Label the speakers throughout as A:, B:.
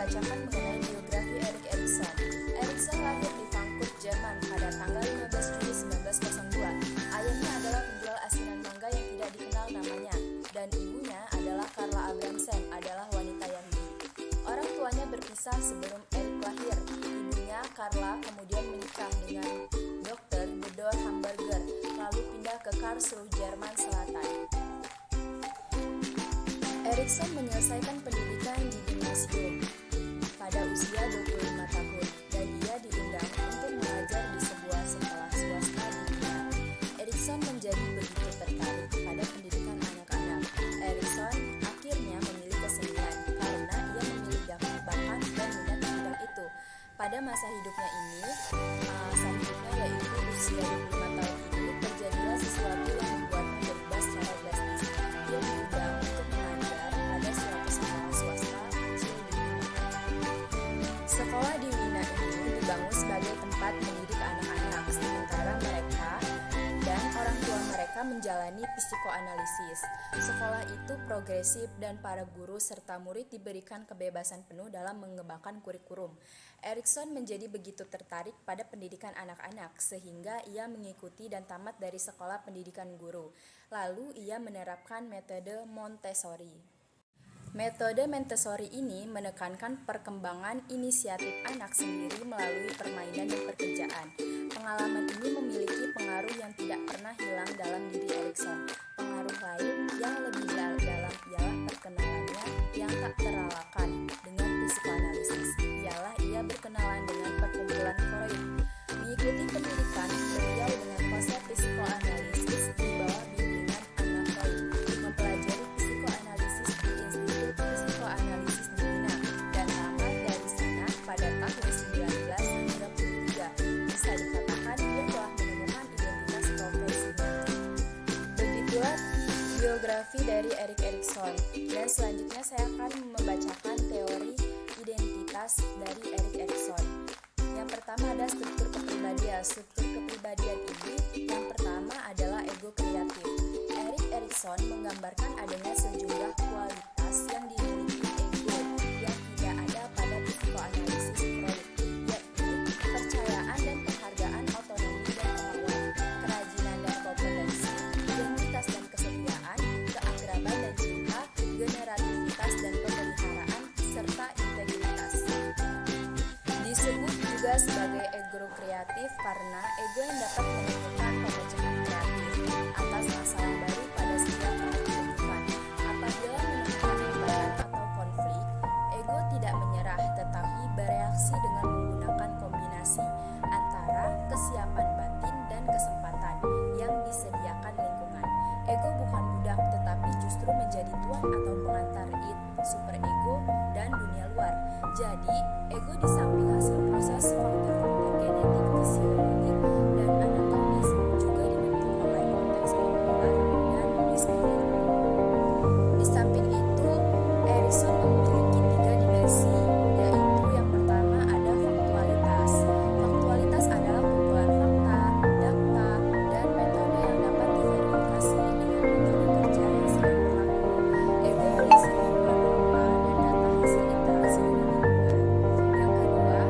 A: membacakan mengenai biografi Erik Erikson. Erikson lahir di Frankfurt, Jerman pada tanggal 15 Juli 1902. Ayahnya adalah penjual asinan mangga yang tidak dikenal namanya, dan ibunya adalah Carla Abrahamsen, adalah wanita Yahudi. Orang tuanya berpisah sebelum Erik lahir. Ibunya, Carla, kemudian menikah dengan Dr. Theodor Hamburger, lalu pindah ke Karlsruhe, Jerman Selatan. Erikson menyelesaikan pendidikan di gimnasium pada usia 25 tahun dan ia diundang untuk mengajar di sebuah sekolah swasta di Wina. Erikson menjadi begitu tertarik pada pendidikan anak-anak. Erikson akhirnya memilih kesenian karena ia memiliki bakat dan minat di bidang itu. Pada masa hidupnya yaitu usia 25 tahun ini, terjadilah sesuatu yang membuatnya berubah secara drastis. Dia diundang untuk mengajar pada suatu sekolah swasta kecil di Wina. Sekolah di Wina ini dibangun sebagai tempat mendidik anak-anak, sementara mereka dan orang tua mereka menjalani psikoanalisis. Sekolah itu progresif dan para guru serta murid diberikan kebebasan penuh dalam mengembangkan kurikulum. Erikson menjadi begitu tertarik pada pendidikan anak-anak sehingga ia mengikuti dan tamat dari sekolah pendidikan guru. Lalu ia menerapkan metode Montessori. Metode Montessori ini menekankan perkembangan inisiatif anak sendiri melalui permainan dan pekerjaan. Pengalaman ini memiliki pengaruh yang tidak pernah hilang dalam diri Erikson. Pengaruh lain yang lebih dalam ialah perkenalannya yang tak terelakkan dengan psikoanalisis. Ialah ia berkenalan dengan perkumpulan Freud. Mengikuti pendidikan beliau dengan konsep psikoanalisis di bawah bimbingan Anna Freud. Mempelajari psikoanalisis di Institut Psikoanalisis di Wina dan tamat dari sana pada tahun 1993. Bisa dikatakan dia telah menemukan identitas profesinya. Begitulah biografi dari Erik Erikson, dan selanjutnya saya akan membacakan teori identitas dari Erik Erikson. Yang pertama ada struktur kepribadian. Struktur kepribadian ini yang pertama adalah ego kreatif. Erik Erikson menggambarkan adanya sejumlah kualitas yang dimiliki ego yang tidak ada pada psikoanalisis Freud, yaitu kepercayaan dan penghargaan, otonomi dan kemauan, kerajinan dan kompetensi, identitas dan kesetiaan, keakraban dan cinta, generativitas dan pemeliharaan, serta integritas. Disebut juga sebagai ego kreatif karena ego yang dapat menemukan pemecahan kreatif atas masalah baru pada setiap kehidupan. Apabila menemukan hambatan atau konflik, ego tidak menyerah tetapi bereaksi dengan menggunakan kombinasi antara kesiapan batin dan kesempatan yang disediakan lingkungan. Ego bukan budak tetapi justru menjadi tuan atau pengantar id, superego, dan dunia luar. Jadi, ego di samping hasil proses faktor-faktor genetik, fisiologik, dan anatomis juga dibentuk oleh konteks populer dan spirit. Di samping itu, Erikson memiliki 3 dimensi, yaitu yang pertama ada faktualitas. Faktualitas adalah kumpulan fakta, data, dan metode yang dapat diverifikasi dengan metode kerja yang sedang berlaku. Ego berisi kumpulan fakta dan data hasil interaksi dengan lingkungan. Yang kedua,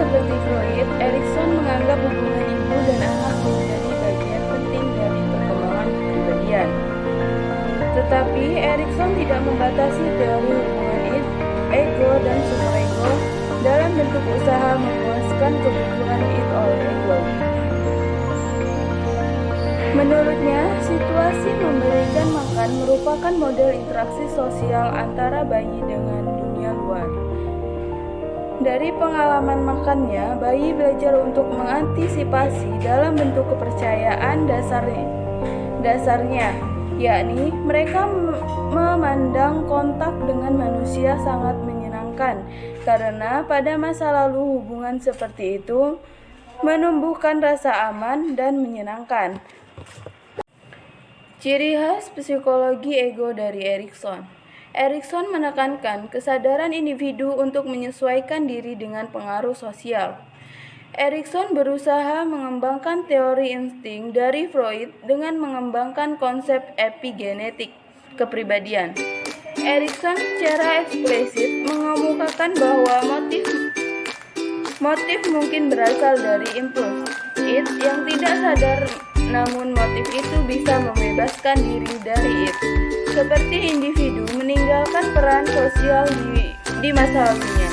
A: seperti Freud, Erikson menganggap hubungan ibu dan anak menjadi bagian penting dari perkembangan kepribadian. Tetapi Erikson tidak membatasi teori hubungan ego dan superego dalam bentuk usaha memuaskan kebutuhan id oleh ego. Menurutnya, situasi memberikan makan merupakan model interaksi sosial antara bayi dengan dunia luar. Dari pengalaman makannya, bayi belajar untuk mengantisipasi dalam bentuk kepercayaan dasarnya, yakni mereka memandang kontak dengan manusia sangat menyenangkan, karena pada masa lalu hubungan seperti itu menumbuhkan rasa aman dan menyenangkan. Ciri khas psikologi ego dari Erikson. Erikson menekankan kesadaran individu untuk menyesuaikan diri dengan pengaruh sosial. Erikson berusaha mengembangkan teori insting dari Freud dengan mengembangkan konsep epigenetik kepribadian. Erikson secara eksplisit mengemukakan bahwa motif mungkin berasal dari impuls id yang tidak sadar, namun motif itu bisa membebaskan diri dari id. Seperti individu meninggalkan peran sosial di masa lalunya.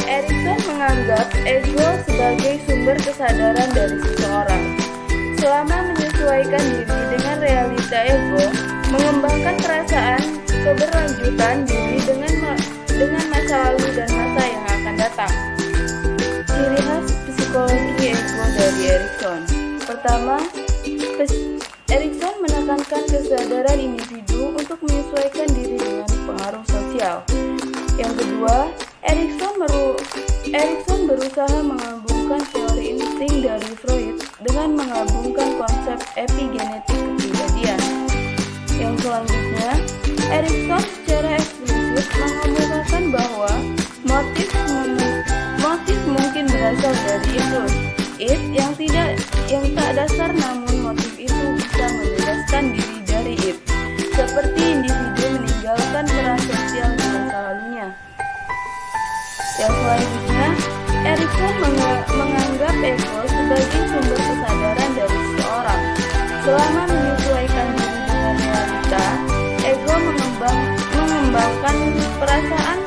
A: Erikson menganggap ego sebagai sumber kesadaran dari seseorang. Selama menyesuaikan diri dengan realita ego, mengembangkan perasaan keberlanjutan diri dengan masa lalu dan masa yang akan datang. Ciri khas psikologi ego dari Erikson. Pertama, Erikson menekankan kesadaran individu untuk menyesuaikan diri dengan pengaruh sosial. Yang kedua, Erikson berusaha menggabungkan teori insting dari Freud dengan menggabungkan konsep epigenetik kepribadian. Yang selanjutnya, Erikson secara eksplisit mengemukakan bahwa motif mungkin berasal dari impuls id yang tak dasar, namun motif itu bisa membebaskan diri dari id, seperti individu meninggalkan peran sosial di masa lalunya. Yang selanjutnya, Erikson menganggap ego sebagai sumber kesadaran dari seseorang. Selama menyesuaikan diri dengan realita, ego mengembangkan perasaan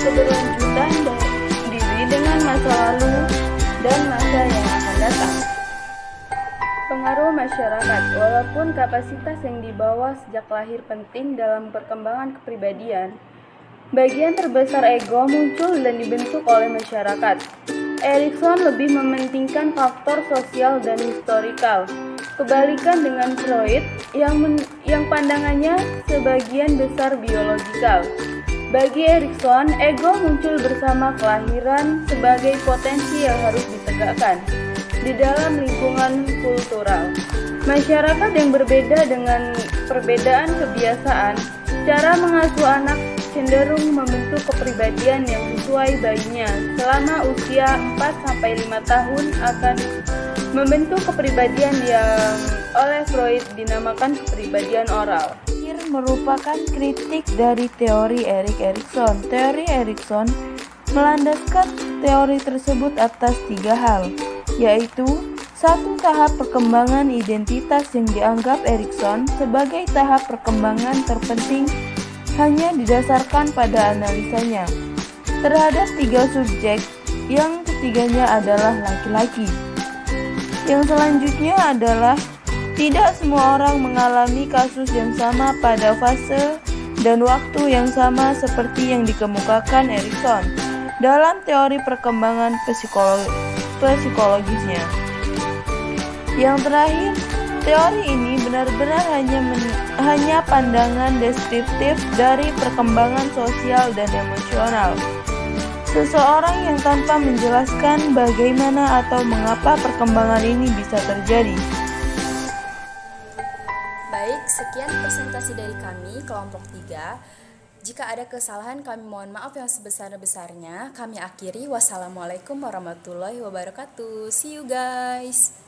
A: keberlanjutan diri dengan masa lalu dan masa yang akan datang. Pengaruh masyarakat. Walaupun kapasitas yang dibawa sejak lahir penting dalam perkembangan kepribadian, bagian terbesar ego muncul dan dibentuk oleh masyarakat. Erikson lebih mementingkan faktor sosial dan historikal, kebalikan dengan Freud yang pandangannya sebagian besar biologikal. Bagi Erikson, ego muncul bersama kelahiran sebagai potensi yang harus ditegakkan di dalam lingkungan kultural. Masyarakat yang berbeda dengan perbedaan kebiasaan, cara mengasuh anak cenderung membentuk kepribadian yang sesuai bayinya. Selama usia 4-5 tahun akan membentuk kepribadian yang oleh Freud dinamakan kepribadian oral. Merupakan kritik dari teori Erik Erikson. Teori Erikson melandaskan teori tersebut atas 3 hal, yaitu 1. Tahap perkembangan identitas yang dianggap Erikson sebagai tahap perkembangan terpenting hanya didasarkan pada analisanya terhadap 3 subjek, yang ketiganya adalah laki-laki. Yang selanjutnya adalah tidak semua orang mengalami kasus yang sama pada fase dan waktu yang sama seperti yang dikemukakan Erikson dalam teori perkembangan psikologisnya. Yang terakhir, teori ini benar-benar hanya pandangan deskriptif dari perkembangan sosial dan emosional seseorang yang tanpa menjelaskan bagaimana atau mengapa perkembangan ini bisa terjadi.
B: Baik, sekian presentasi dari kami, kelompok 3. Jika ada kesalahan, kami mohon maaf yang sebesar-besarnya. Kami akhiri. Wassalamualaikum warahmatullahi wabarakatuh. See you guys.